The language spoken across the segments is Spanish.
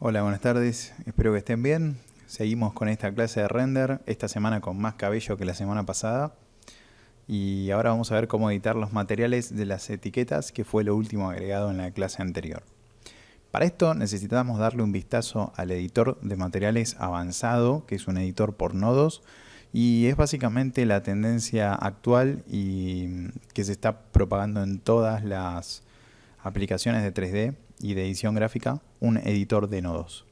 Hola, buenas tardes. Espero que estén bien. Seguimos con esta clase de render, esta semana con más cabello que la semana pasada. Y ahora vamos a ver cómo editar los materiales de las etiquetas, que fue lo último agregado en la clase anterior. Para esto necesitamos darle un vistazo al editor de materiales avanzado, que es un editor por nodos, y es básicamente la tendencia actual y que se está propagando en todas las aplicaciones de 3D y de edición gráfica, un editor de nodos.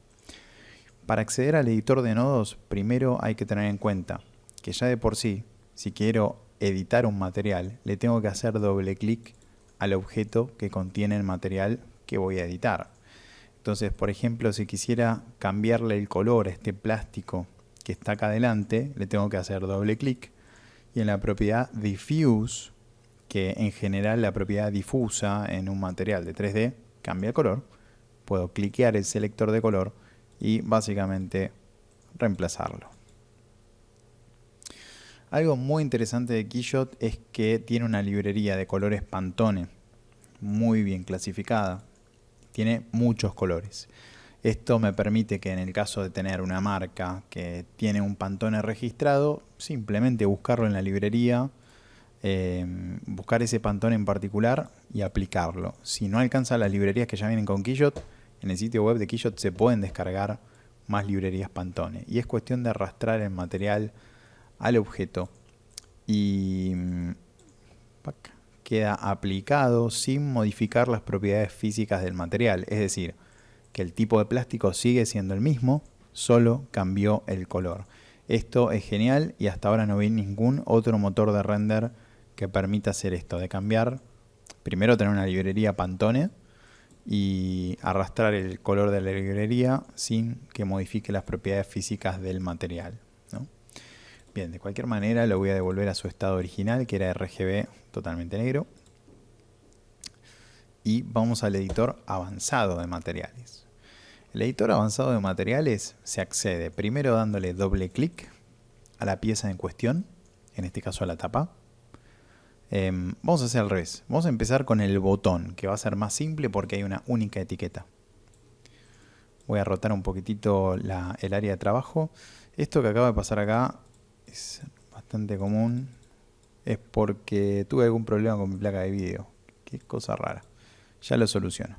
Para acceder al editor de nodos, primero hay que tener en cuenta que ya de por sí, si quiero editar un material, le tengo que hacer doble clic al objeto que contiene el material que voy a editar. Entonces, por ejemplo, si quisiera cambiarle el color a este plástico que está acá adelante, le tengo que hacer doble clic y en la propiedad Diffuse, que en general la propiedad difusa en un material de 3D cambia el color, puedo cliquear el selector de color y básicamente reemplazarlo. Algo muy interesante de Keyshot es que tiene una librería de colores Pantone muy bien clasificada. Tiene muchos colores. Esto me permite que en el caso de tener una marca que tiene un Pantone registrado, simplemente buscarlo en la librería, buscar ese Pantone en particular y aplicarlo. Si no alcanza las librerías que ya vienen con Keyshot, en el sitio web de Keyshot se pueden descargar más librerías Pantone. Y es cuestión de arrastrar el material al objeto y queda aplicado sin modificar las propiedades físicas del material. Es decir, que el tipo de plástico sigue siendo el mismo, solo cambió el color. Esto es genial y hasta ahora no vi ningún otro motor de render que permita hacer esto, de cambiar, primero tener una librería Pantone y arrastrar el color de la librería sin que modifique las propiedades físicas del material, ¿no? Bien, de cualquier manera lo voy a devolver a su estado original, que era RGB totalmente negro. Y vamos al editor avanzado de materiales. El editor avanzado de materiales se accede primero dándole doble clic a la pieza en cuestión, en este caso a la tapa. Vamos a hacer al revés. Vamos a empezar con el botón, que va a ser más simple porque hay una única etiqueta. Voy a rotar un poquitito el área de trabajo. Esto que acaba de pasar acá es bastante común. Es porque tuve algún problema con mi placa de vídeo. Qué cosa rara. Ya lo soluciono.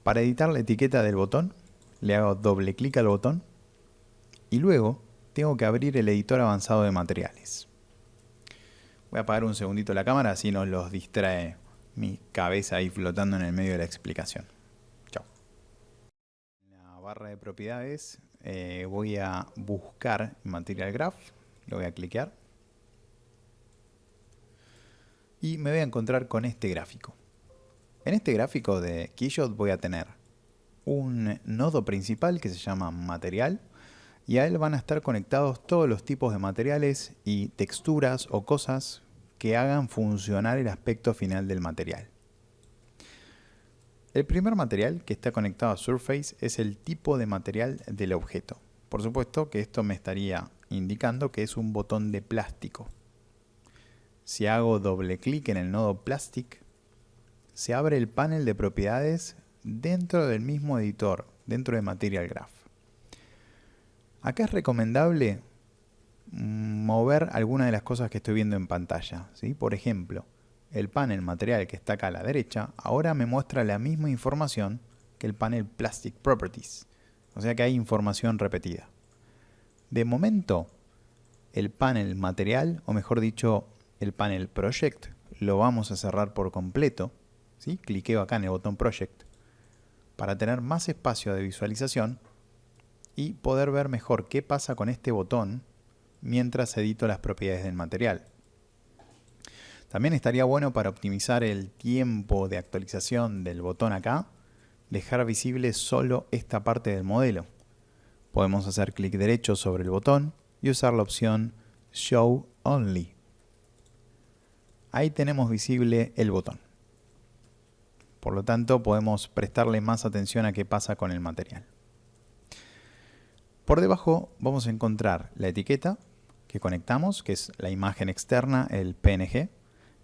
Para editar la etiqueta del botón, le hago doble clic al botón y luego tengo que abrir el editor avanzado de materiales. Voy a apagar un segundito la cámara, así no los distrae mi cabeza ahí flotando en el medio de la explicación. Chao. En la barra de propiedades voy a buscar Material Graph, lo voy a cliquear y me voy a encontrar con este gráfico. En este gráfico de Keyshot voy a tener un nodo principal que se llama material y a él van a estar conectados todos los tipos de materiales y texturas o cosas que hagan funcionar el aspecto final del material. El primer material que está conectado a Surface es el tipo de material del objeto. Por supuesto que esto me estaría indicando que es un botón de plástico. Si hago doble clic en el nodo Plastic, se abre el panel de propiedades dentro del mismo editor, dentro de Material Graph. Acá es recomendable mover algunas de las cosas que estoy viendo en pantalla, ¿sí? Por ejemplo, el panel material que está acá a la derecha ahora me muestra la misma información que el panel Plastic Properties, o sea que hay información repetida. De momento, el panel material, o mejor dicho, el panel Project, lo vamos a cerrar por completo, ¿sí? Cliqueo acá en el botón Project para tener más espacio de visualización y poder ver mejor qué pasa con este botón mientras edito las propiedades del material. También estaría bueno, para optimizar el tiempo de actualización del botón acá, dejar visible solo esta parte del modelo. Podemos hacer clic derecho sobre el botón y usar la opción Show Only. Ahí tenemos visible el botón. Por lo tanto, podemos prestarle más atención a qué pasa con el material. Por debajo vamos a encontrar la etiqueta que conectamos, que es la imagen externa, el PNG,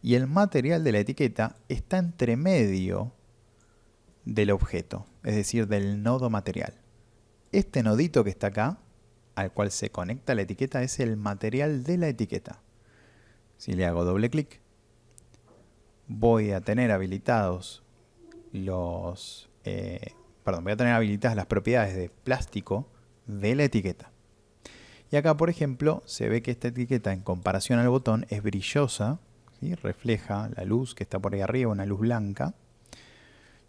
y el material de la etiqueta está entre medio del objeto, es decir, del nodo material. Este nodito que está acá, al cual se conecta la etiqueta, es el material de la etiqueta. Si le hago doble clic, voy a tener habilitados voy a tener habilitadas las propiedades de plástico de la etiqueta. Y acá, por ejemplo, se ve que esta etiqueta en comparación al botón es brillosa, ¿sí? Refleja la luz que está por ahí arriba, una luz blanca.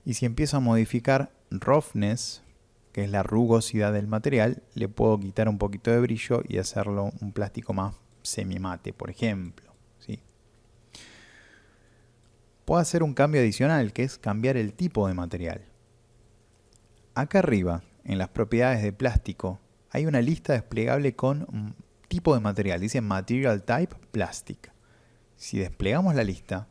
Y si empiezo a modificar roughness, que es la rugosidad del material, le puedo quitar un poquito de brillo y hacerlo un plástico más semimate, por ejemplo, ¿sí? Puedo hacer un cambio adicional, que es cambiar el tipo de material. Acá arriba, en las propiedades de plástico, hay una lista desplegable con tipo de material. Dice Material Type Plastic. Si desplegamos la lista,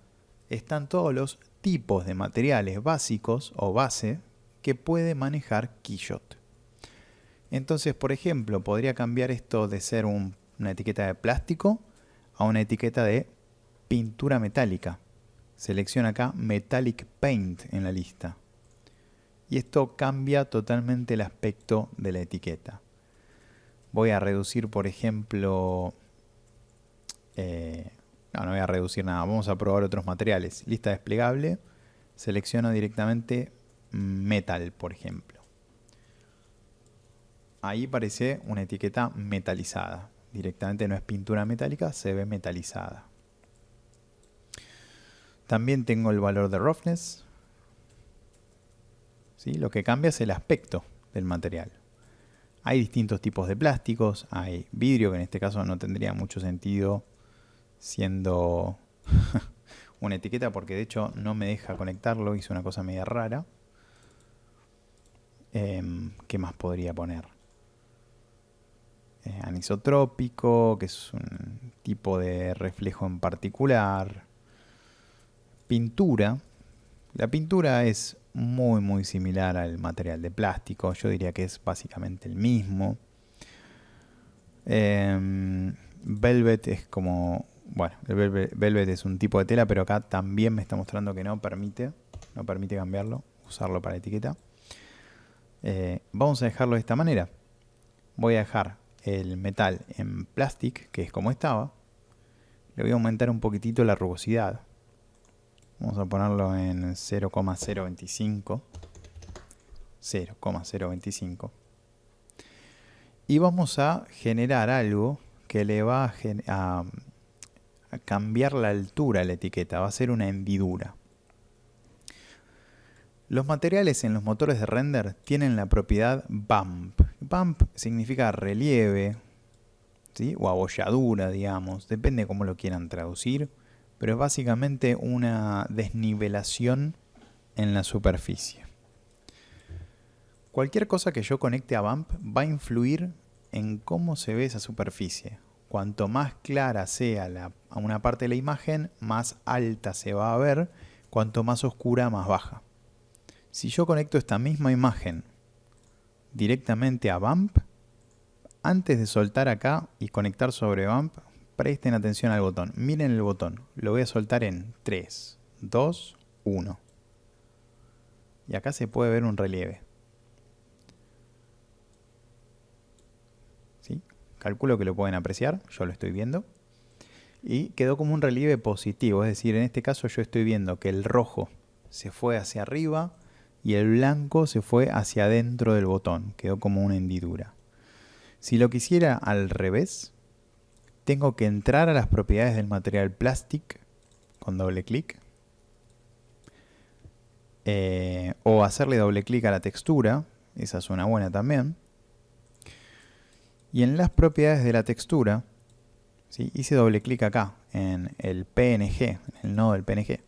están todos los tipos de materiales básicos o base que puede manejar Keyshot. Entonces, por ejemplo, podría cambiar esto de ser una etiqueta de plástico a una etiqueta de pintura metálica. Selecciona acá Metallic Paint en la lista. Y esto cambia totalmente el aspecto de la etiqueta. Voy a reducir, por ejemplo... no voy a reducir nada. Vamos a probar otros materiales. Lista desplegable. Selecciono directamente Metal, por ejemplo. Ahí aparece una etiqueta metalizada. Directamente no es pintura metálica, se ve metalizada. También tengo el valor de roughness. ¿Sí? Lo que cambia es el aspecto del material. Hay distintos tipos de plásticos. Hay vidrio, que en este caso no tendría mucho sentido siendo una etiqueta, porque de hecho no me deja conectarlo. Hice una cosa media rara. ¿Qué más podría poner? Anisotrópico, que es un tipo de reflejo en particular. Pintura. La pintura es muy similar al material de plástico. Yo diría que es básicamente el mismo. Velvet es como... Bueno, el velvet es un tipo de tela, pero acá también me está mostrando que no permite cambiarlo, usarlo para etiqueta. Vamos a dejarlo de esta manera. Voy a dejar el metal en plastic, que es como estaba. Le voy a aumentar un poquitito la rugosidad. Vamos a ponerlo en 0,025. 0,025. Y vamos a generar algo que le va a cambiar la altura a la etiqueta. Va a ser una hendidura. Los materiales en los motores de render tienen la propiedad bump. Bump significa relieve, ¿sí? O abolladura, digamos. Depende de cómo lo quieran traducir. Pero es básicamente una desnivelación en la superficie. Cualquier cosa que yo conecte a bump va a influir en cómo se ve esa superficie. Cuanto más clara sea una parte de la imagen, más alta se va a ver. Cuanto más oscura, más baja. Si yo conecto esta misma imagen directamente a bump, antes de soltar acá y conectar sobre bump, presten atención al botón. Miren el botón. Lo voy a soltar en 3, 2, 1. Y acá se puede ver un relieve. ¿Sí? Calculo que lo pueden apreciar. Yo lo estoy viendo. Y quedó como un relieve positivo. Es decir, en este caso yo estoy viendo que el rojo se fue hacia arriba y el blanco se fue hacia adentro del botón. Quedó como una hendidura. Si lo quisiera al revés, tengo que entrar a las propiedades del material plastic con doble clic. O hacerle doble clic a la textura. Esa es una buena también. Y en las propiedades de la textura, ¿sí? Hice doble clic acá en el PNG, en el nodo del PNG.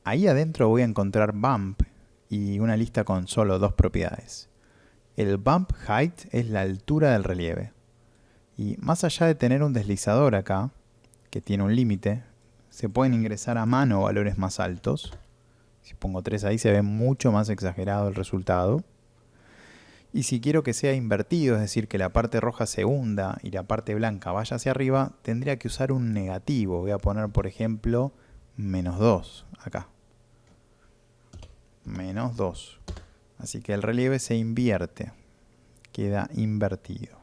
Ahí adentro voy a encontrar bump y una lista con solo dos propiedades. El bump height es la altura del relieve. Y más allá de tener un deslizador acá, que tiene un límite, se pueden ingresar a mano valores más altos. Si pongo 3 ahí se ve mucho más exagerado el resultado. Y si quiero que sea invertido, es decir, que la parte roja se hunda y la parte blanca vaya hacia arriba, tendría que usar un negativo. Voy a poner, por ejemplo, -2 acá. menos 2. Así que el relieve se invierte, queda invertido.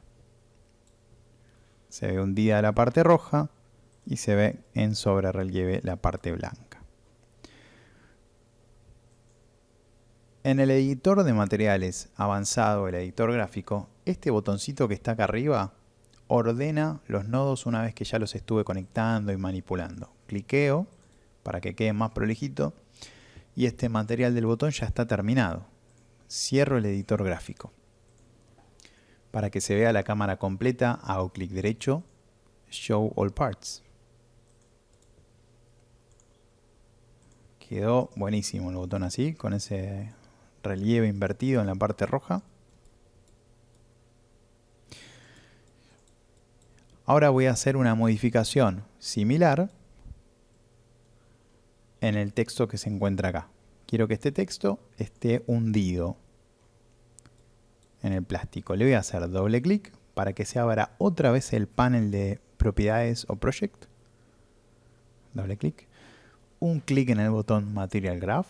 Se ve hundida la parte roja y se ve en sobrerrelieve la parte blanca. En el editor de materiales avanzado, el editor gráfico, este botoncito que está acá arriba ordena los nodos una vez que ya los estuve conectando y manipulando. Cliqueo para que quede más prolijito y este material del botón ya está terminado. Cierro el editor gráfico. Para que se vea la cámara completa, hago clic derecho, Show All Parts. Quedó buenísimo el botón así, con ese relieve invertido en la parte roja. Ahora voy a hacer una modificación similar en el texto que se encuentra acá. Quiero que este texto esté hundido en el plástico. Le voy a hacer doble clic para que se abra otra vez el panel de propiedades o project. Doble clic. Un clic en el botón Material Graph.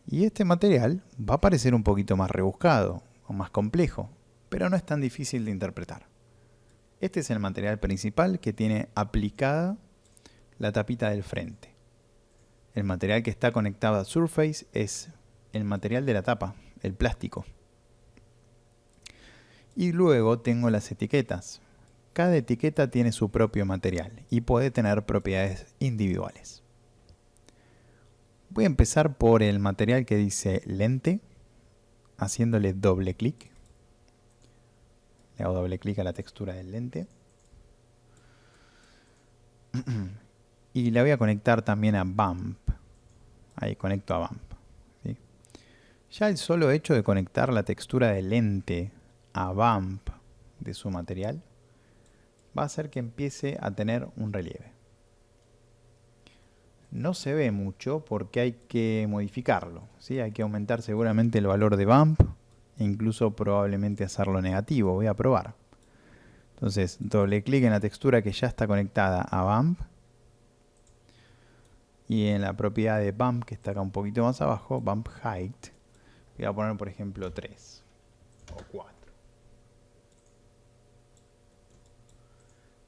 Y este material va a parecer un poquito más rebuscado o más complejo, pero no es tan difícil de interpretar. Este es el material principal que tiene aplicada la tapita del frente. El material que está conectado a Surface es el material de la tapa, el plástico. Y luego tengo las etiquetas. Cada etiqueta tiene su propio material y puede tener propiedades individuales. Voy a empezar por el material que dice lente, haciéndole doble clic. Le hago doble clic a la textura del lente. Y la voy a conectar también a Bump. Ahí conecto a Bump. ¿Sí? Ya el solo hecho de conectar la textura del lente a Bump de su material va a hacer que empiece a tener un relieve. No se ve mucho porque hay que modificarlo, ¿sí? Hay que aumentar seguramente el valor de Bump e incluso probablemente hacerlo negativo. Voy a probar. Entonces, doble clic en la textura que ya está conectada a Bump. Y en la propiedad de Bump, que está acá un poquito más abajo, Bump Height, voy a poner por ejemplo 3 o 4.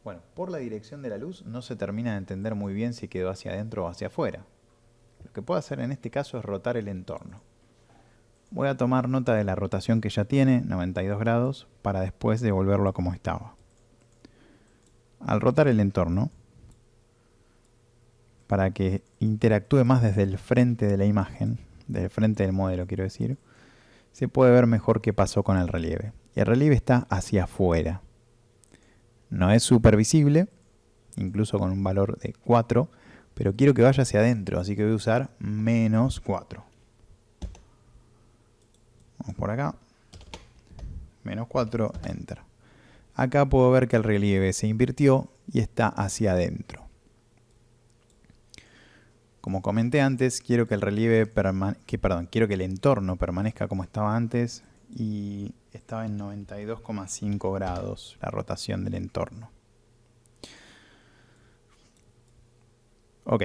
Bueno, por la dirección de la luz no se termina de entender muy bien si quedó hacia adentro o hacia afuera. Lo que puedo hacer en este caso es rotar el entorno. Voy a tomar nota de la rotación que ya tiene, 92 grados, para después devolverlo a como estaba. Al rotar el entorno, para que interactúe más desde el frente de la imagen, del frente del modelo quiero decir, se puede ver mejor qué pasó con el relieve. Y el relieve está hacia afuera. No es súper visible, incluso con un valor de 4, pero quiero que vaya hacia adentro, así que voy a usar menos 4. Vamos por acá. Menos 4, Enter. Acá puedo ver que el relieve se invirtió y está hacia adentro. Como comenté antes, quiero que el relieve quiero que el entorno permanezca como estaba antes y estaba en 92,5 grados la rotación del entorno. Ok,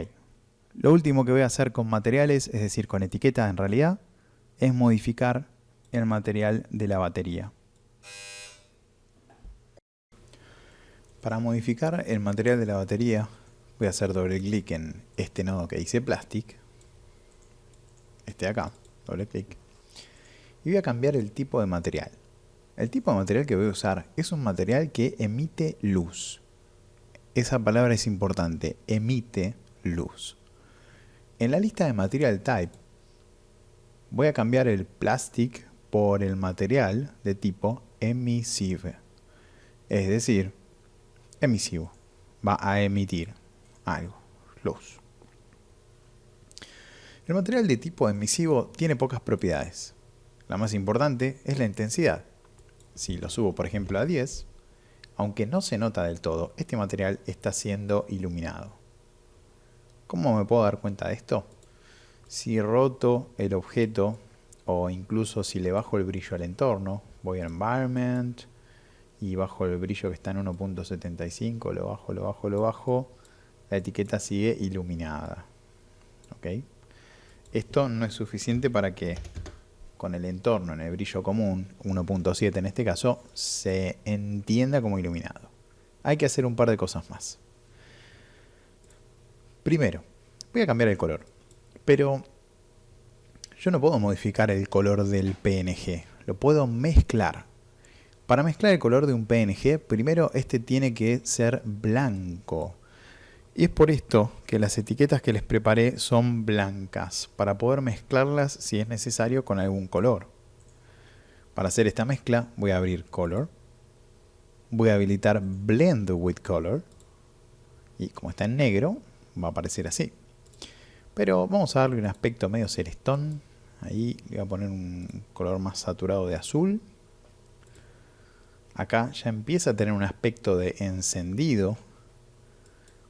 lo último que voy a hacer con materiales, es decir, con etiquetas en realidad, es modificar el material de la batería. Para modificar el material de la batería, voy a hacer doble clic en este nodo que dice Plastic, este de acá, doble clic, y voy a cambiar el tipo de material. El tipo de material que voy a usar es un material que emite luz. Esa palabra es importante, emite luz. En la lista de Material Type voy a cambiar el Plastic por el material de tipo Emissive, es decir, emisivo, va a emitir algo, luz. El material de tipo emisivo tiene pocas propiedades. La más importante es la intensidad. Si lo subo por ejemplo a 10, aunque no se nota del todo, este material está siendo iluminado. ¿Cómo me puedo dar cuenta de esto? Si roto el objeto o incluso si le bajo el brillo al entorno, voy a Environment y bajo el brillo que está en 1.75, lo bajo, la etiqueta sigue iluminada. ¿Okay? Esto no es suficiente para que con el entorno en el brillo común, 1.7 en este caso, se entienda como iluminado. Hay que hacer un par de cosas más. Primero, voy a cambiar el color, pero yo no puedo modificar el color del PNG, lo puedo mezclar. Para mezclar el color de un PNG, primero este tiene que ser blanco. Y es por esto que las etiquetas que les preparé son blancas, para poder mezclarlas si es necesario con algún color. Para hacer esta mezcla voy a abrir Color, voy a habilitar Blend with Color, y como está en negro, va a aparecer así. Pero vamos a darle un aspecto medio celestón, ahí le voy a poner un color más saturado de azul. Acá ya empieza a tener un aspecto de encendido.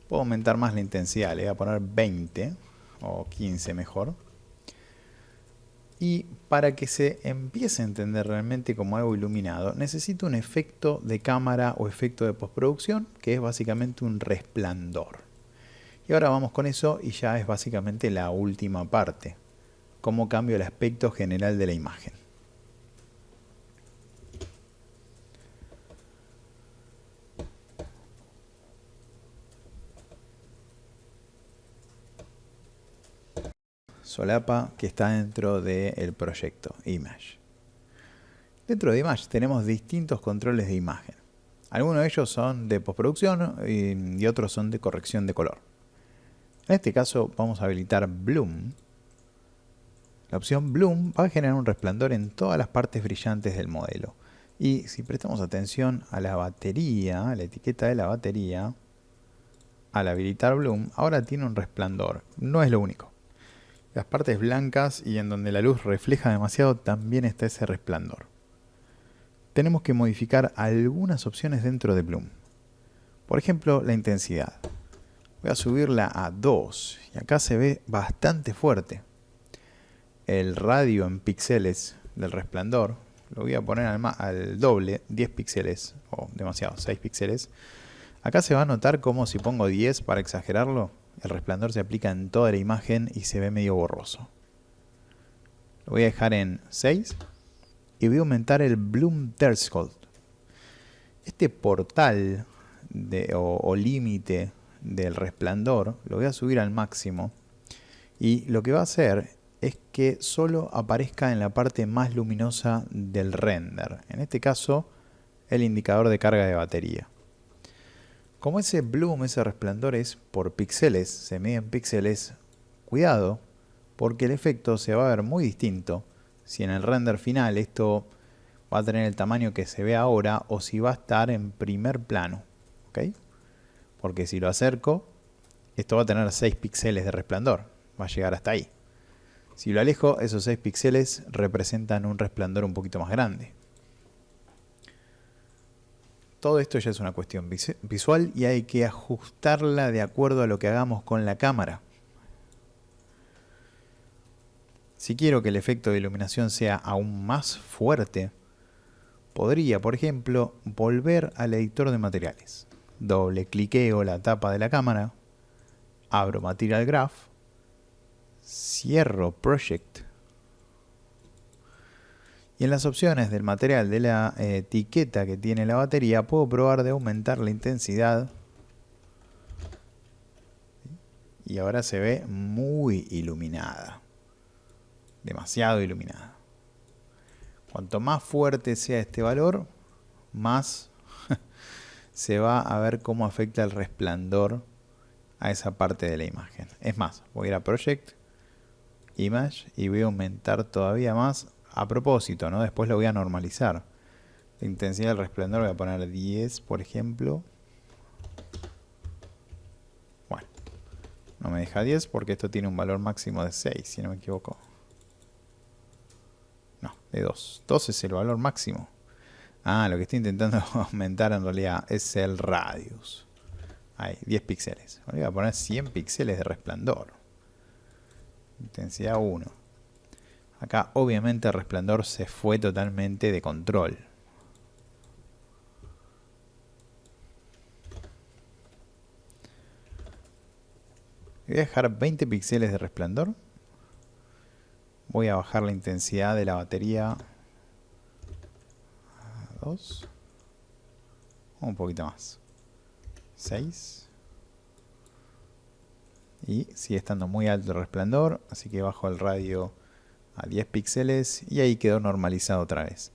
Puedo aumentar más la intensidad, le voy a poner 20 o 15 mejor. Y para que se empiece a entender realmente como algo iluminado, necesito un efecto de cámara o efecto de postproducción, que es básicamente un resplandor. Y ahora vamos con eso y ya es básicamente la última parte. Cómo cambio el aspecto general de la imagen. Solapa que está dentro del proyecto Image. Dentro de Image tenemos distintos controles de imagen. Algunos de ellos son de postproducción y otros son de corrección de color. En este caso vamos a habilitar Bloom. La opción Bloom va a generar un resplandor en todas las partes brillantes del modelo. Y si prestamos atención a la batería, a la etiqueta de la batería, al habilitar Bloom, ahora tiene un resplandor. No es lo único. Las partes blancas y en donde la luz refleja demasiado también está ese resplandor. Tenemos que modificar algunas opciones dentro de Bloom. Por ejemplo, la intensidad. Voy a subirla a 2 y acá se ve bastante fuerte. El radio en píxeles del resplandor lo voy a poner al doble, 10 píxeles, o demasiado, 6 píxeles. Acá se va a notar como si pongo 10 para exagerarlo, el resplandor se aplica en toda la imagen y se ve medio borroso. Lo voy a dejar en 6 y voy a aumentar el Bloom Threshold. Este portal o límite del resplandor lo voy a subir al máximo y lo que va a hacer es que solo aparezca en la parte más luminosa del render. En este caso, el indicador de carga de batería. Como ese bloom, ese resplandor es por píxeles, se mide en píxeles, cuidado, porque el efecto se va a ver muy distinto si en el render final esto va a tener el tamaño que se ve ahora o si va a estar en primer plano. ¿Ok? Porque si lo acerco, esto va a tener 6 píxeles de resplandor, va a llegar hasta ahí. Si lo alejo, esos 6 píxeles representan un resplandor un poquito más grande. Todo esto ya es una cuestión visual y hay que ajustarla de acuerdo a lo que hagamos con la cámara. Si quiero que el efecto de iluminación sea aún más fuerte, podría, por ejemplo, volver al editor de materiales. Doble cliqueo la tapa de la cámara, abro Material Graph, cierro Project y en las opciones del material de la etiqueta que tiene la batería puedo probar de aumentar la intensidad y ahora se ve muy iluminada, demasiado iluminada. Cuanto más fuerte sea este valor, más se va a ver cómo afecta el resplandor a esa parte de la imagen. Es más, voy a ir a Project, Image y voy a aumentar todavía más. A propósito, ¿no? Después lo voy a normalizar. La intensidad del resplandor voy a poner 10, por ejemplo. Bueno, no me deja 10 porque esto tiene un valor máximo de 6, si no me equivoco. No, de 2. 2 es el valor máximo. Ah, lo que estoy intentando aumentar en realidad es el radius. Ahí, 10 píxeles. Voy a poner 100 píxeles de resplandor. Intensidad 1. Acá obviamente el resplandor se fue totalmente de control. Voy a dejar 20 píxeles de resplandor. voy a bajar la intensidad de la batería a 2. Un poquito más. 6. Y sigue estando muy alto el resplandor, así que bajo el radio a 10 píxeles y ahí quedó normalizado otra vez.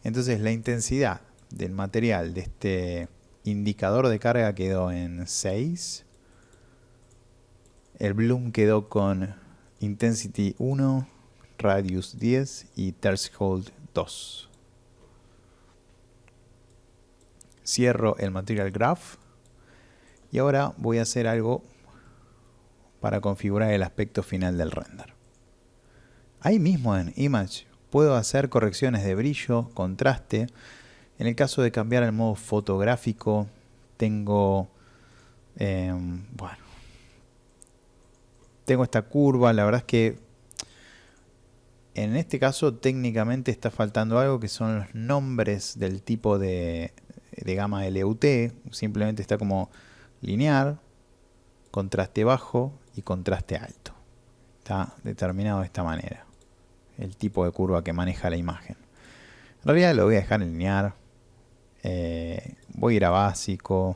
Entonces la intensidad del material de este indicador de carga quedó en 6. El bloom quedó con intensity 1, radius 10 y threshold 2. Cierro el material graph y ahora voy a hacer algo para configurar el aspecto final del render. Ahí mismo en Image puedo hacer correcciones de brillo, contraste. En el caso de cambiar al modo fotográfico, tengo tengo esta curva. La verdad es que en este caso técnicamente está faltando algo, que son los nombres del tipo de gama LUT. Simplemente está como lineal, contraste bajo y contraste alto. Está determinado de esta manera el tipo de curva que maneja la imagen. En realidad lo voy a dejar en lineal. Voy a ir a básico.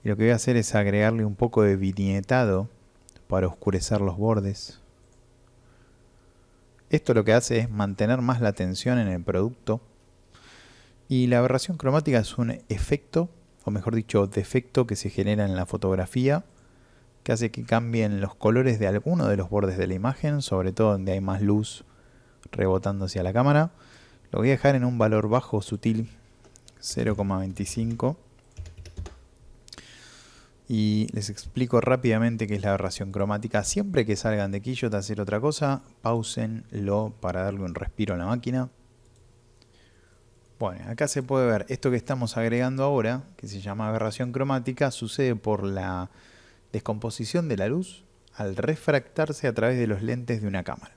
Y lo que voy a hacer es agregarle un poco de viñetado para oscurecer los bordes. Esto lo que hace es mantener más la tensión en el producto. Y la aberración cromática es un efecto, o mejor dicho, defecto que se genera en la fotografía, que hace que cambien los colores de alguno de los bordes de la imagen, sobre todo donde hay más luz rebotando hacia la cámara. Lo voy a dejar en un valor bajo sutil, 0,25. Y les explico rápidamente qué es la aberración cromática. Siempre que salgan de Keyshot a hacer otra cosa, pausenlo para darle un respiro a la máquina. Bueno, acá se puede ver esto que estamos agregando ahora, que se llama aberración cromática, sucede por la descomposición de la luz al refractarse a través de los lentes de una cámara.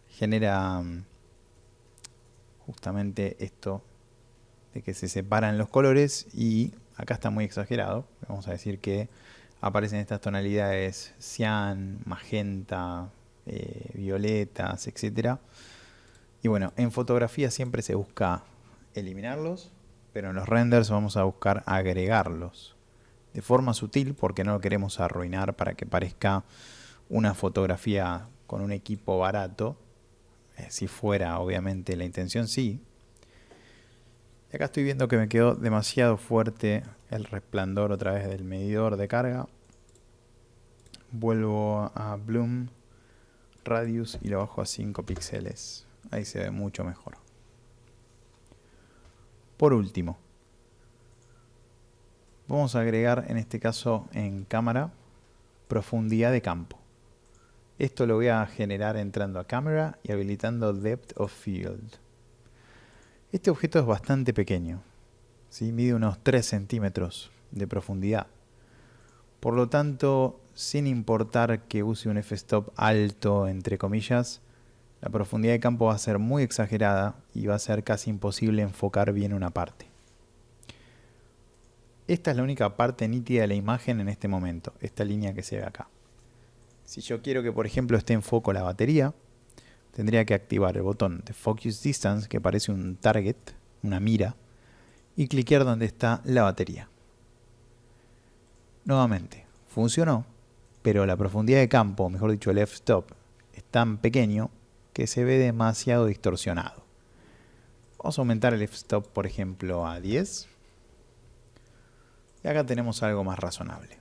Genera justamente esto de que se separan los colores, y acá está muy exagerado. Vamos a decir que aparecen estas tonalidades cian, magenta, violetas, etc. Y bueno, en fotografía siempre se busca eliminarlos, pero en los renders vamos a buscar agregarlos de forma sutil, porque no lo queremos arruinar para que parezca una fotografía con un equipo barato. Si fuera, obviamente, la intención, sí. Y acá estoy viendo que me quedó demasiado fuerte el resplandor otra vez del medidor de carga. Vuelvo a Bloom, Radius y lo bajo a 5 píxeles. Ahí se ve mucho mejor. Por último, vamos a agregar, en este caso en cámara, profundidad de campo. Esto lo voy a generar entrando a Camera y habilitando Depth of Field. Este objeto es bastante pequeño, ¿sí? Mide unos 3 centímetros de profundidad. Por lo tanto, sin importar que use un f-stop alto, entre comillas, la profundidad de campo va a ser muy exagerada y va a ser casi imposible enfocar bien una parte. Esta es la única parte nítida de la imagen en este momento, esta línea que se ve acá. Si yo quiero que, por ejemplo, esté en foco la batería, tendría que activar el botón de Focus Distance, que parece un target, una mira, y cliquear donde está la batería. Nuevamente, funcionó, pero la profundidad de campo, mejor dicho el f-stop, es tan pequeño que se ve demasiado distorsionado. Vamos a aumentar el f-stop, por ejemplo, a 10. Y acá tenemos algo más razonable.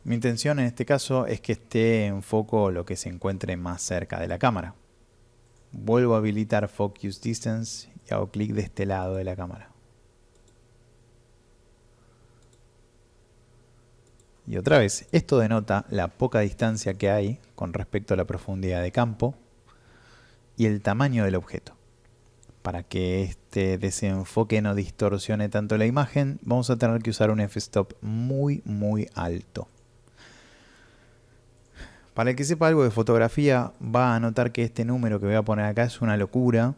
Mi intención en este caso es que esté en foco lo que se encuentre más cerca de la cámara. Vuelvo a habilitar Focus Distance y hago clic de este lado de la cámara. Y otra vez, esto denota la poca distancia que hay con respecto a la profundidad de campo y el tamaño del objeto. Para que este desenfoque no distorsione tanto la imagen, vamos a tener que usar un f-stop muy alto. Para el que sepa algo de fotografía, va a notar que este número que voy a poner acá es una locura,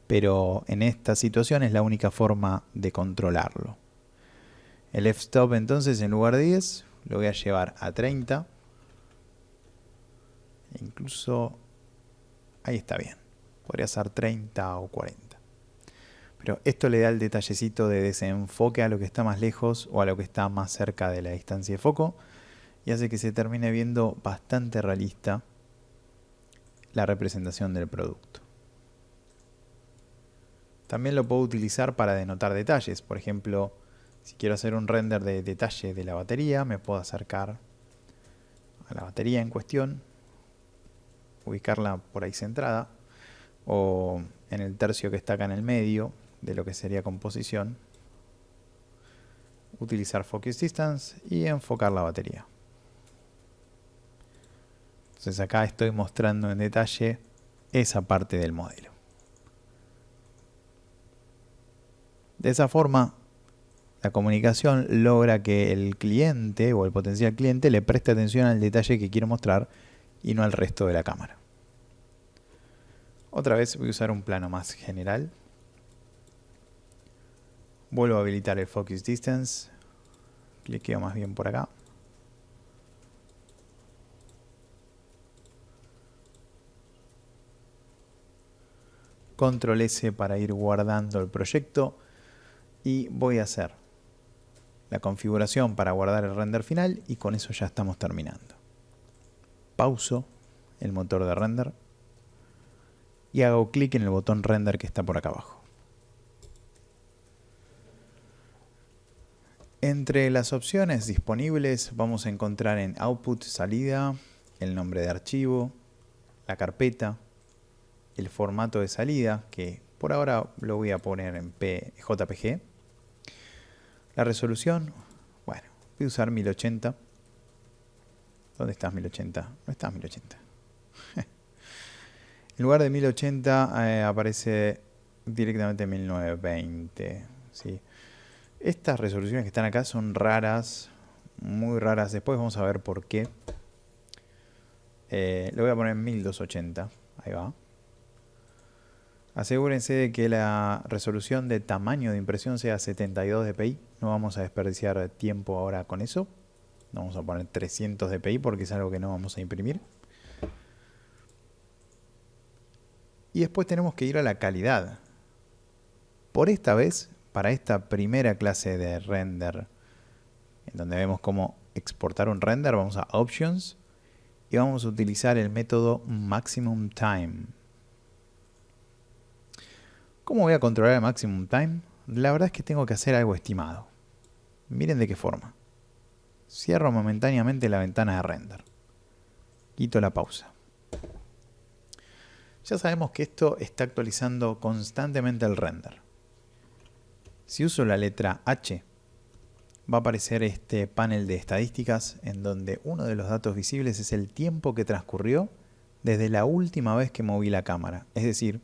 pero en esta situación es la única forma de controlarlo. El f-stop, entonces, en lugar de 10, lo voy a llevar a 30. Y voy a habilitar Focus Distance y hago clic de este lado de la cámara. Y otra vez, esto denota la poca distancia que hay con respecto a la profundidad de campo y el tamaño del objeto. Para que sepa algo de fotografía, va a notar que este número que voy a poner acá es una locura, pero en esta situación es la única forma de controlarlo. El f-stop, entonces, en lugar de 10, lo voy a llevar a 30. Incluso ahí está bien. Podría ser 30 o 40. Pero esto le da el detallecito de desenfoque a lo que está más lejos o a lo que está más cerca de la distancia de foco y hace que se termine viendo bastante realista la representación del producto. También lo puedo utilizar para denotar detalles. Por ejemplo, si quiero hacer un render de detalle de la batería, me puedo acercar a la batería en cuestión, ubicarla por ahí centrada, o en el tercio que está acá en el medio de lo que sería composición, utilizar Focus Distance y enfocar la batería. Entonces acá estoy mostrando en detalle esa parte del modelo. De esa forma, la comunicación logra que el cliente o el potencial cliente le preste atención al detalle que quiero mostrar y no al resto de la cámara. Otra vez voy a usar un plano más general. Vuelvo a habilitar el Focus Distance. Cliqueo más bien por acá. Control S para ir guardando el proyecto. Y voy a hacer la configuración para guardar el render final y con eso ya estamos terminando. Pauso el motor de render y hago clic en el botón render que está por acá abajo. Entre las opciones disponibles vamos a encontrar en Output salida el nombre de archivo, la carpeta, el formato de salida, que por ahora lo voy a poner en JPG. La resolución, bueno, voy a usar 1080. ¿Dónde estás 1080? No estás 1080. En lugar de 1080 aparece directamente 1920. ¿Sí? Estas resoluciones que están acá son raras, muy raras. Después vamos a ver por qué. Le voy a poner 1280. Ahí va. Asegúrense de que la resolución de tamaño de impresión sea 72 dpi. No vamos a desperdiciar tiempo ahora con eso. No vamos a poner 300 dpi porque es algo que no vamos a imprimir. Y después tenemos que ir a la calidad. Por esta vez, para esta primera clase de render, en donde vemos cómo exportar un render, vamos a Options y vamos a utilizar el método Maximum Time. ¿Cómo voy a controlar el Maximum Time? La verdad es que tengo que hacer algo estimado. Miren de qué forma. Cierro momentáneamente la ventana de render. Quito la pausa. Ya sabemos que esto está actualizando constantemente el render. Si uso la letra H, va a aparecer este panel de estadísticas en donde uno de los datos visibles es el tiempo que transcurrió desde la última vez que moví la cámara. Es decir,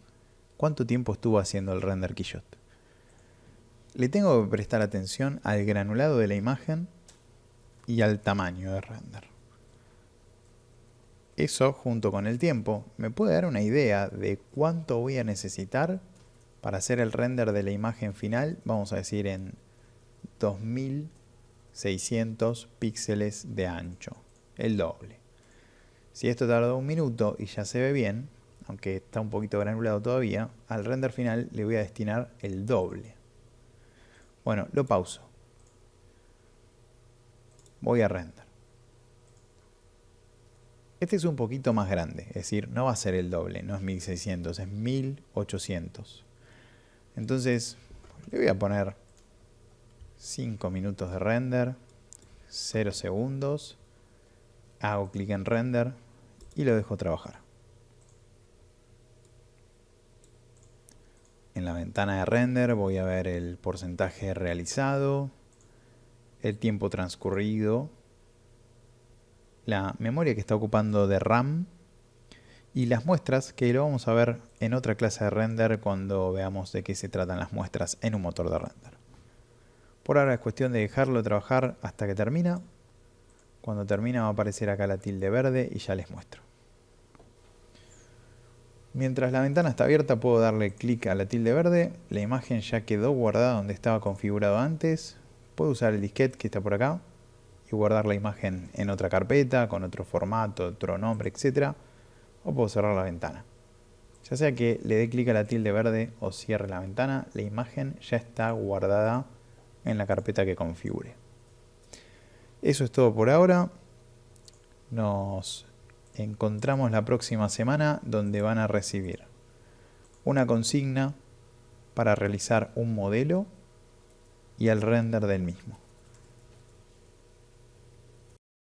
cuánto tiempo estuvo haciendo el render Quixote. Le tengo que prestar atención al granulado de la imagen y al tamaño de render. Eso, junto con el tiempo, me puede dar una idea de cuánto voy a necesitar para hacer el render de la imagen final, vamos a decir en 2600 píxeles de ancho, el doble. Si esto tardó 1 minuto y ya se ve bien, aunque está un poquito granulado todavía, al render final le voy a destinar el doble. Bueno, lo pauso. Voy a render. Este es un poquito más grande, es decir, no va a ser el doble, no es 1600, es 1800. Entonces, le voy a poner 5 minutos de render, 0 segundos, hago clic en render y lo dejo trabajar. En la ventana de render voy a ver el porcentaje realizado, el tiempo transcurrido, la memoria que está ocupando de RAM y las muestras, que lo vamos a ver en otra clase de render cuando veamos de qué se tratan las muestras en un motor de render. Por ahora es cuestión de dejarlo trabajar hasta que termina. Cuando termina va a aparecer acá la tilde verde y ya les muestro. Mientras la ventana está abierta puedo darle clic a la tilde verde, la imagen ya quedó guardada donde estaba configurado antes. Puedo usar el disquete que está por acá y guardar la imagen en otra carpeta, con otro formato, otro nombre, etc. o puedo cerrar la ventana. Ya sea que le dé clic a la tilde verde o cierre la ventana, la imagen ya está guardada en la carpeta que configure. Eso es todo por ahora. Nos encontramos la próxima semana, donde van a recibir una consigna para realizar un modelo y el render del mismo.